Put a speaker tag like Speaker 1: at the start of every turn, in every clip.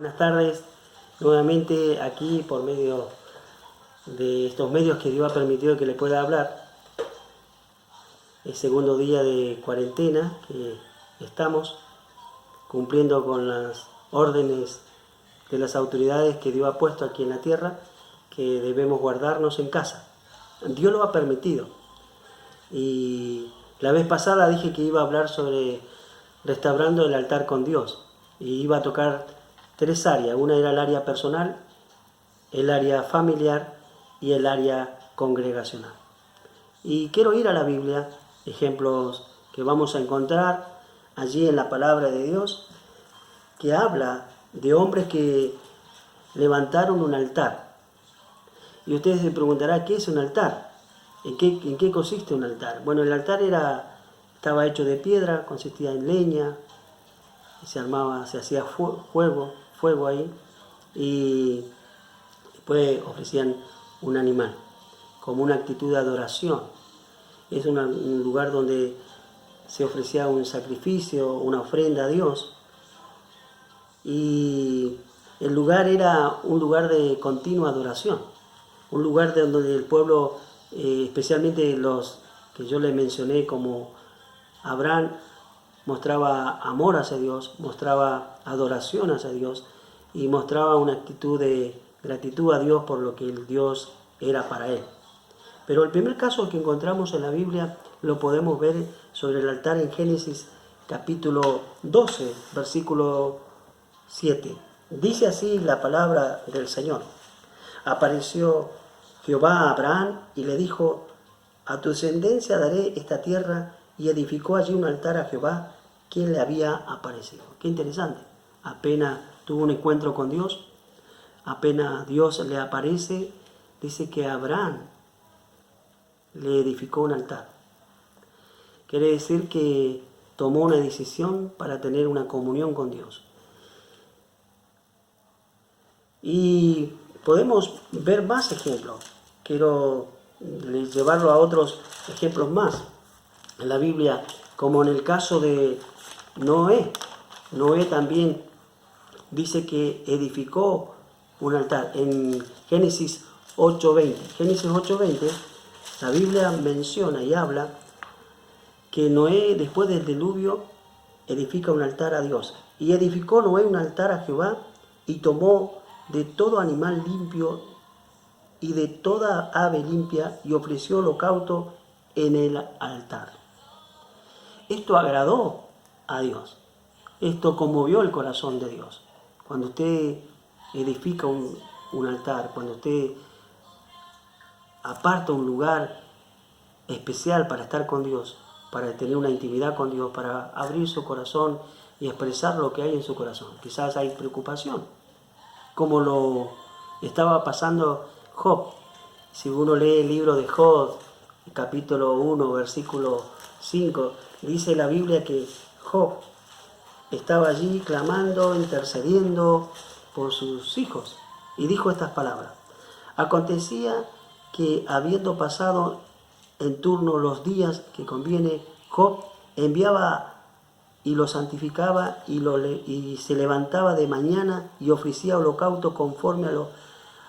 Speaker 1: Buenas tardes, nuevamente aquí por medio de estos medios que Dios ha permitido que le pueda hablar. El segundo día de cuarentena que estamos cumpliendo con las órdenes de las autoridades que Dios ha puesto aquí en la tierra, que debemos guardarnos en casa. Dios lo ha permitido. Y la vez pasada dije que iba a hablar sobre restaurando el altar con Dios. Y iba a tocar tres áreas. Una era el área personal, el área familiar y el área congregacional. Y quiero ir a la Biblia, ejemplos que vamos a encontrar allí en la palabra de Dios, que habla de hombres que levantaron un altar. Y ustedes se preguntarán, ¿qué es un altar? ¿En qué consiste un altar? Bueno, el altar estaba hecho de piedra, consistía en leña, se hacía fuego ahí, y después ofrecían un animal, como una actitud de adoración. Es un lugar donde se ofrecía un sacrificio, una ofrenda a Dios, y el lugar era un lugar de continua adoración, un lugar donde el pueblo, especialmente los que yo les mencioné como Abraham, mostraba amor hacia Dios, mostraba adoración hacia Dios y mostraba una actitud de gratitud a Dios por lo que el Dios era para él. Pero el primer caso que encontramos en la Biblia lo podemos ver sobre el altar en Génesis capítulo 12, versículo 7. Dice así la palabra del Señor. Apareció Jehová a Abraham y le dijo: a tu descendencia daré esta tierra, y edificó allí un altar a Jehová, quien le había aparecido. Qué interesante. Apenas tuvo un encuentro con Dios, apenas Dios le aparece, dice que Abraham le edificó un altar. Quiere decir que tomó una decisión para tener una comunión con Dios. Y podemos ver más ejemplos. Quiero llevarlo a otros ejemplos más en la Biblia, como en el caso de Noé. Noé también dice que edificó un altar. En Génesis 8:20. Génesis 8:20, la Biblia menciona y habla que Noé, después del diluvio, edifica un altar a Dios. Y edificó Noé un altar a Jehová, y tomó de todo animal limpio y de toda ave limpia, y ofreció holocausto en el altar. Esto agradó a Dios. Esto conmovió el corazón de Dios. Cuando usted edifica un altar, cuando usted aparta un lugar especial para estar con Dios, para tener una intimidad con Dios, para abrir su corazón y expresar lo que hay en su corazón. Quizás hay preocupación, como lo estaba pasando Job. Si uno lee el libro de Job, capítulo 1, versículo 5, dice la Biblia que Job estaba allí clamando, intercediendo por sus hijos, y dijo estas palabras: acontecía que, habiendo pasado en turno los días que conviene, Job enviaba y lo santificaba, y se levantaba de mañana y ofrecía holocausto conforme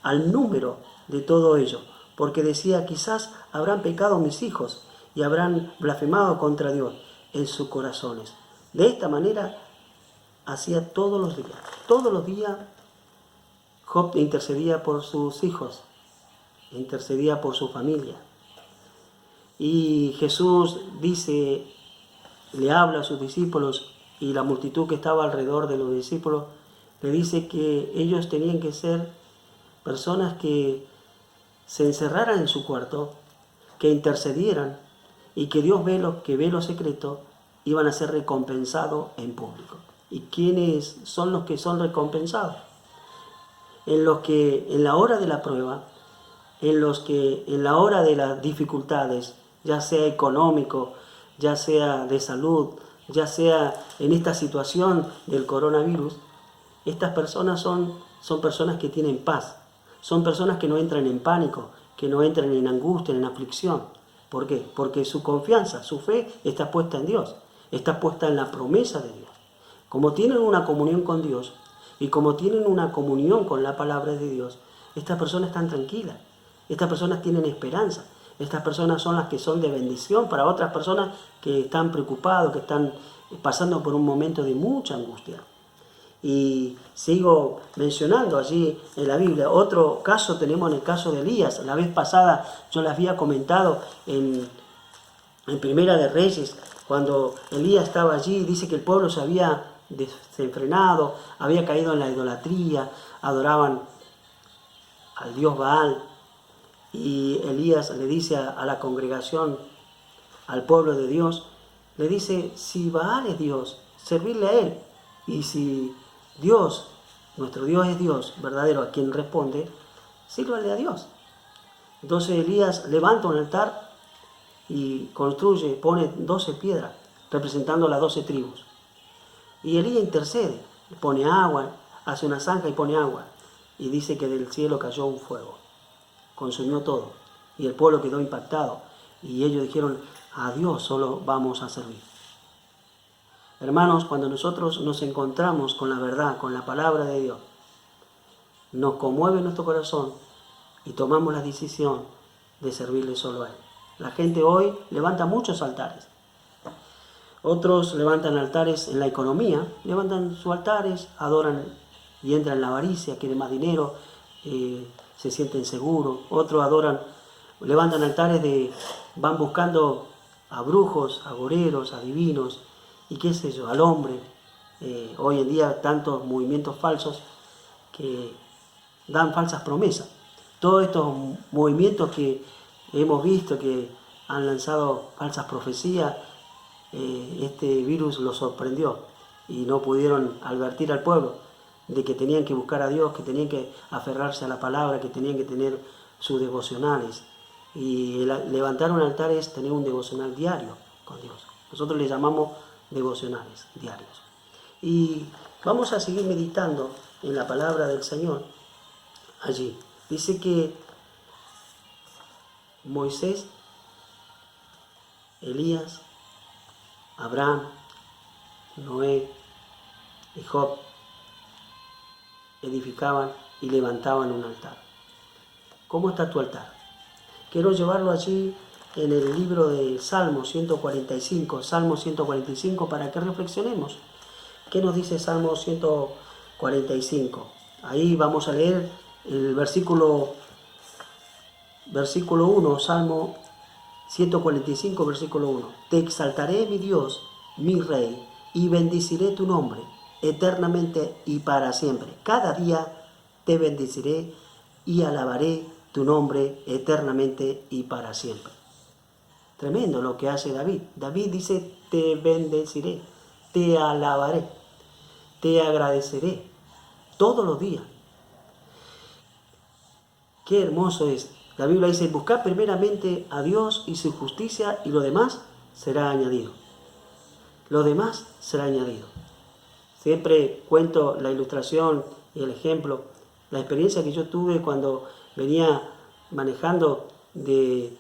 Speaker 1: al número de todo ello, porque decía: quizás habrán pecado mis hijos y habrán blasfemado contra Dios en sus corazones. De esta manera hacía todos los días. Todos los días Job intercedía por sus hijos, intercedía por su familia. Y Jesús dice, le habla a sus discípulos, y la multitud que estaba alrededor de los discípulos le dice que ellos tenían que ser personas que se encerraran en su cuarto, que intercedieran, y que Dios que ve lo secreto, iban a ser recompensados en público. ¿Y quiénes son los que son recompensados? En los que en la hora de la prueba, en los que en la hora de las dificultades, ya sea económico, ya sea de salud, ya sea en esta situación del coronavirus, estas personas son personas que tienen paz, son personas que no entran en pánico, que no entran en angustia, en aflicción. ¿Por qué? Porque su confianza, su fe está puesta en Dios, está puesta en la promesa de Dios. Como tienen una comunión con Dios, Y como tienen una comunión con la palabra de Dios, estas personas están tranquilas, estas personas tienen esperanza, estas personas son las que son de bendición para otras personas que están preocupados, que están pasando por un momento de mucha angustia. Y sigo mencionando allí en la Biblia. Otro caso tenemos en el caso de Elías. La vez pasada yo les había comentado en Primera de Reyes, cuando Elías estaba allí, dice que el pueblo se había desenfrenado, había caído en la idolatría, adoraban al dios Baal. Y Elías le dice a la congregación, al pueblo de Dios, le dice, si Baal es Dios, servirle a él. Y si Dios, nuestro Dios es Dios verdadero, a quien responde, sírvale a Dios. Entonces Elías levanta un altar y construye, pone 12 piedras, representando las 12 tribus. Y Elías intercede, pone agua, hace una zanja y pone agua. Y dice que del cielo cayó un fuego, consumió todo. Y el pueblo quedó impactado. Y ellos dijeron, a Dios solo vamos a servir. Hermanos, cuando nosotros nos encontramos con la verdad, con la palabra de Dios, nos conmueve nuestro corazón y tomamos la decisión de servirle solo a Él. La gente hoy levanta muchos altares. Otros levantan altares en la economía, levantan sus altares, adoran y entran en la avaricia, quieren más dinero, se sienten seguros. Otros adoran, levantan altares van buscando a brujos, a agoreros, a divinos, y qué sé yo, al hombre. Hoy en día tantos movimientos falsos que dan falsas promesas. Todos estos movimientos que hemos visto que han lanzado falsas profecías, este virus los sorprendió y no pudieron advertir al pueblo de que tenían que buscar a Dios, que tenían que aferrarse a la palabra, que tenían que tener sus devocionales. Y levantar un altar es tener un devocional diario con Dios. Nosotros le llamamos devocionales diarios. Y vamos a seguir meditando en la palabra del Señor allí. Dice que Moisés, Elías, Abraham, Noé y Job edificaban y levantaban un altar. ¿Cómo está tu altar? Quiero llevarlo allí en el libro de Salmo 145, para que reflexionemos. ¿Qué nos dice Salmo 145? Ahí vamos a leer el versículo 1, Salmo 145, versículo 1. Te exaltaré, mi Dios, mi Rey, y bendeciré tu nombre eternamente y para siempre. Cada día te bendeciré y alabaré tu nombre eternamente y para siempre. Tremendo lo que hace David. David dice, te bendeciré, te alabaré, te agradeceré todos los días. Qué hermoso es. La Biblia dice, buscad primeramente a Dios y su justicia y lo demás será añadido. Lo demás será añadido. Siempre cuento la ilustración y el ejemplo, la experiencia que yo tuve cuando venía manejando de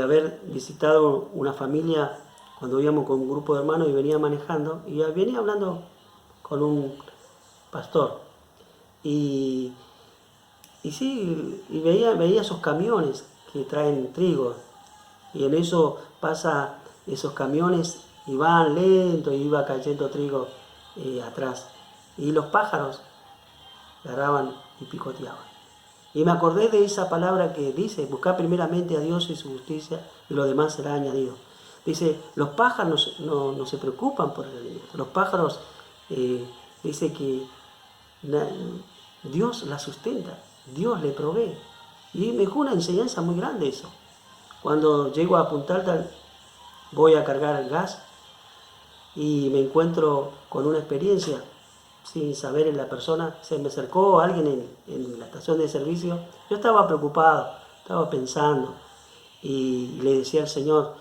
Speaker 1: haber visitado una familia, cuando íbamos con un grupo de hermanos y venía manejando, y venía hablando con un pastor. Y sí, y veía esos camiones que traen trigo, y en eso pasa esos camiones y van lento y iba cayendo trigo atrás. Y los pájaros agarraban y picoteaban. Y me acordé de esa palabra que dice, buscar primeramente a Dios y su justicia y lo demás será añadido. Dice, los pájaros no se preocupan por el alimento. Los pájaros, dice que Dios la sustenta, Dios le provee. Y me dejó una enseñanza muy grande eso. Cuando llego a Punta Alta, voy a cargar el gas y me encuentro con una experiencia sin saber en la persona. Se me acercó alguien en la estación de servicio. Yo estaba preocupado, estaba pensando y le decía al Señor,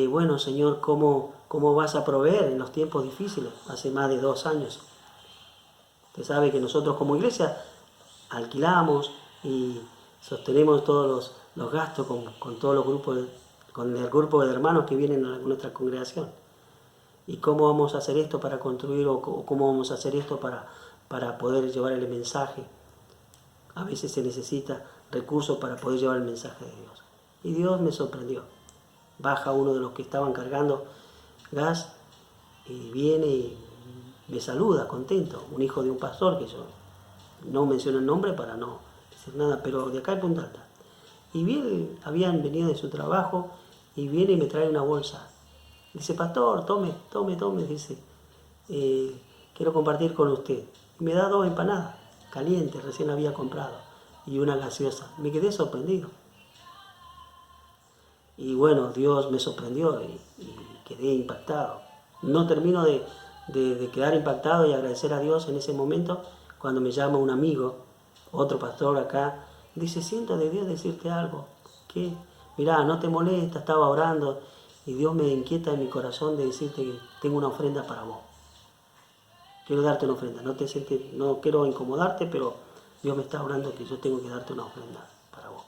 Speaker 1: bueno Señor, ¿cómo vas a proveer en los tiempos difíciles? Hace más de 2 años. Usted sabe que nosotros como iglesia alquilamos y sostenemos todos los gastos con todos los grupos, con el grupo de hermanos que vienen a nuestra congregación. ¿Y cómo vamos a hacer esto para construir o cómo vamos a hacer esto para poder llevar el mensaje? A veces se necesita recursos para poder llevar el mensaje de Dios. Y Dios me sorprendió. Baja uno de los que estaban cargando gas y viene y me saluda contento, un hijo de un pastor, que yo no menciono el nombre para no decir nada, pero de acá de Punta Alta. Y bien, habían venido de su trabajo y viene y me trae una bolsa. Dice, pastor, tome, dice, quiero compartir con usted. Y me da 2 empanadas calientes, recién había comprado, y una gaseosa. Me quedé sorprendido. Y bueno, Dios me sorprendió y quedé impactado. No termino de quedar impactado y agradecer a Dios en ese momento cuando me llama un amigo, otro pastor acá, dice, siento de Dios decirte algo, que mirá, no te molesta, estaba orando y Dios me inquieta en mi corazón de decirte que tengo una ofrenda para vos. Quiero darte una ofrenda, no quiero incomodarte, pero Dios me está hablando que yo tengo que darte una ofrenda para vos.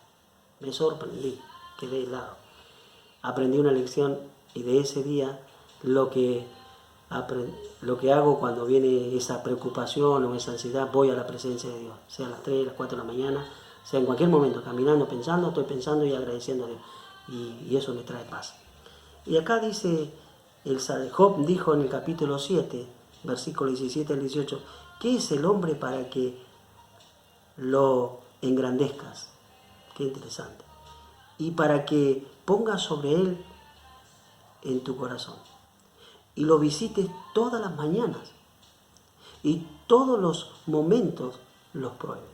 Speaker 1: Me sorprendí, quedé helado. Aprendí una lección y de ese día lo que hago cuando viene esa preocupación o esa ansiedad, voy a la presencia de Dios, sea a las 3, las 4 de la mañana, sea en cualquier momento, caminando, pensando, estoy pensando y agradeciendo a Dios. Y eso me trae paz. Y acá dice, Job dijo en el capítulo 7, versículo 17 al 18, ¿qué es el hombre para que lo engrandezcas? Qué interesante. Y para que pongas sobre él en tu corazón y lo visites todas las mañanas y todos los momentos los pruebes.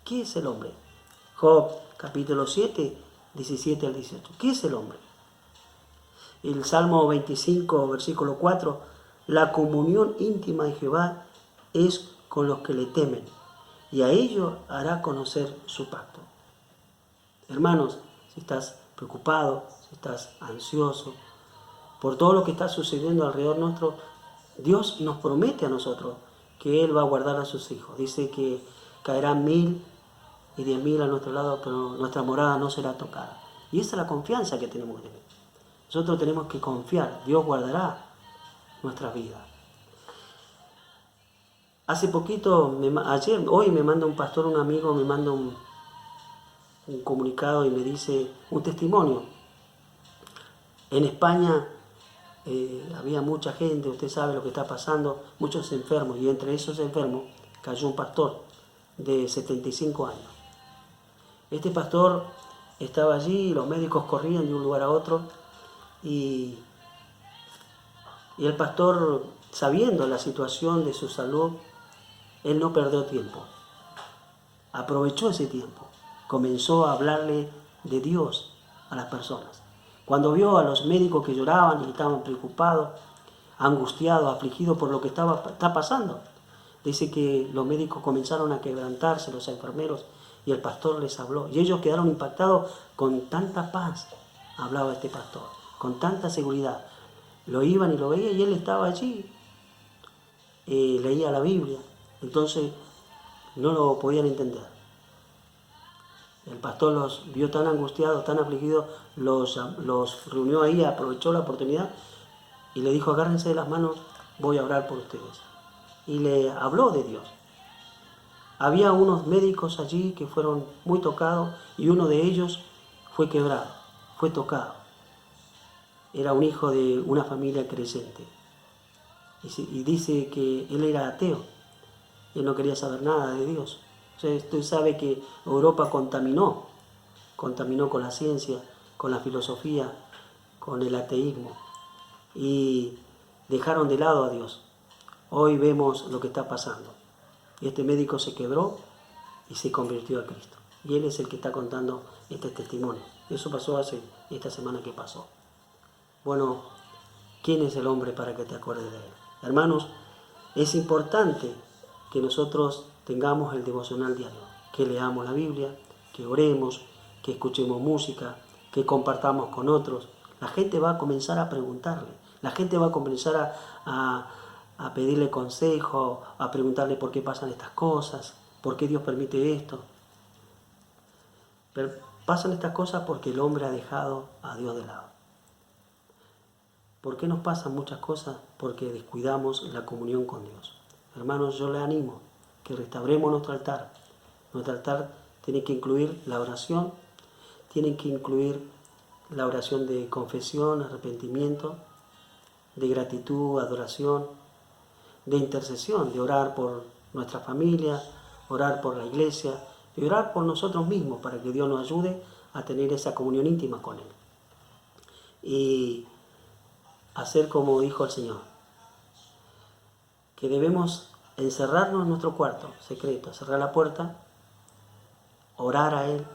Speaker 1: ¿Qué es el hombre? Job, capítulo 7, 17 al 18. ¿Qué es el hombre? El Salmo 25, versículo 4, la comunión íntima de Jehová es con los que le temen, y a ellos hará conocer su pacto. Hermanos, si estás preocupado, si estás ansioso por todo lo que está sucediendo alrededor nuestro, Dios nos promete a nosotros que Él va a guardar a sus hijos. Dice que caerán 1000 y 10.000 a nuestro lado, pero nuestra morada no será tocada. Y esa es la confianza que tenemos en Él. Nosotros tenemos que confiar, Dios guardará nuestra vida. Hace poquito, hoy me manda un pastor, un amigo, me manda un comunicado y me dice un testimonio. En España había mucha gente, usted sabe lo que está pasando, muchos enfermos, y entre esos enfermos cayó un pastor de 75 años. Este pastor estaba allí, los médicos corrían de un lugar a otro, y el pastor, sabiendo la situación de su salud, él no perdió tiempo. Aprovechó ese tiempo. Comenzó a hablarle de Dios a las personas. Cuando vio a los médicos que lloraban y estaban preocupados, angustiados, afligidos por lo que está pasando, dice que los médicos comenzaron a quebrantarse, los enfermeros, y el pastor les habló. Y ellos quedaron impactados con tanta paz, hablaba este pastor, con tanta seguridad. Lo iban y lo veían y él estaba allí, leía la Biblia. Entonces no lo podían entender. El pastor los vio tan angustiados, tan afligidos, los reunió ahí, aprovechó la oportunidad y le dijo, agárrense de las manos, voy a orar por ustedes. Y le habló de Dios. Había unos médicos allí que fueron muy tocados y uno de ellos fue quebrado, fue tocado. Era un hijo de una familia creyente. Y dice que él era ateo. Él no quería saber nada de Dios. Usted sabe que Europa contaminó con la ciencia, con la filosofía, con el ateísmo, y dejaron de lado a Dios. Hoy vemos lo que está pasando. Y este médico se quebró y se convirtió a Cristo. Y él es el que está contando este testimonio. Eso pasó hace esta semana que pasó. Bueno, ¿quién es el hombre para que te acuerdes de él? Hermanos, es importante que nosotros tengamos el devocional diario, que leamos la Biblia, que oremos, que escuchemos música, que compartamos con otros. La gente va a comenzar a preguntarle, la gente va a comenzar a pedirle consejo, a preguntarle por qué pasan estas cosas, por qué Dios permite esto. Pero pasan estas cosas porque el hombre ha dejado a Dios de lado. ¿Por qué nos pasan muchas cosas? Porque descuidamos la comunión con Dios. Hermanos, yo les animo que restauremos nuestro altar. Nuestro altar tiene que incluir la oración, tiene que incluir la oración de confesión, arrepentimiento, de gratitud, adoración, de intercesión, de orar por nuestra familia, orar por la iglesia, de orar por nosotros mismos para que Dios nos ayude a tener esa comunión íntima con Él. Y hacer como dijo el Señor, que debemos encerrarnos en nuestro cuarto secreto, cerrar la puerta, orar a Él,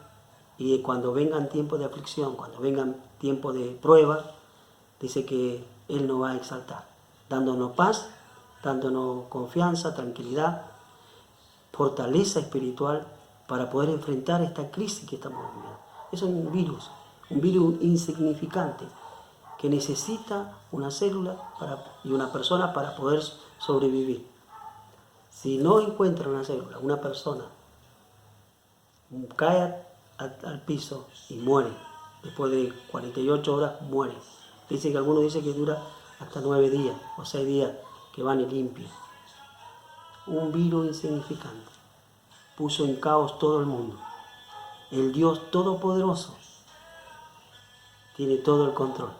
Speaker 1: y cuando vengan tiempos de aflicción, cuando vengan tiempos de prueba, dice que Él nos va a exaltar, dándonos paz, dándonos confianza, tranquilidad, fortaleza espiritual para poder enfrentar esta crisis que estamos viviendo. Es un virus insignificante que necesita una célula y una persona para poder sobrevivir. Si no encuentra una célula, una persona cae al piso y muere. Después de 48 horas muere. Dice que algunos dicen que dura hasta 9 días o 6 días que van y limpian. Un virus insignificante puso en caos todo el mundo. El Dios Todopoderoso tiene todo el control.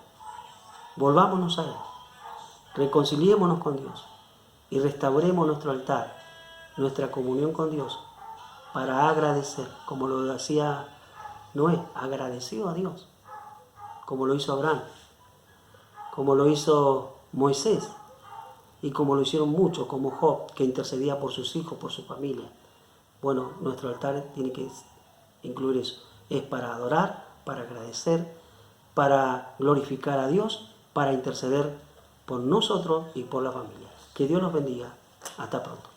Speaker 1: Volvámonos a Él, reconciliémonos con Dios y restauremos nuestro altar, nuestra comunión con Dios, para agradecer, como lo hacía Noé, agradeció a Dios, como lo hizo Abraham, como lo hizo Moisés y como lo hicieron muchos, como Job, que intercedía por sus hijos, por su familia. Bueno, nuestro altar tiene que incluir eso. Es para adorar, para agradecer, para glorificar a Dios, para interceder por nosotros y por la familia. Que Dios los bendiga. Hasta pronto.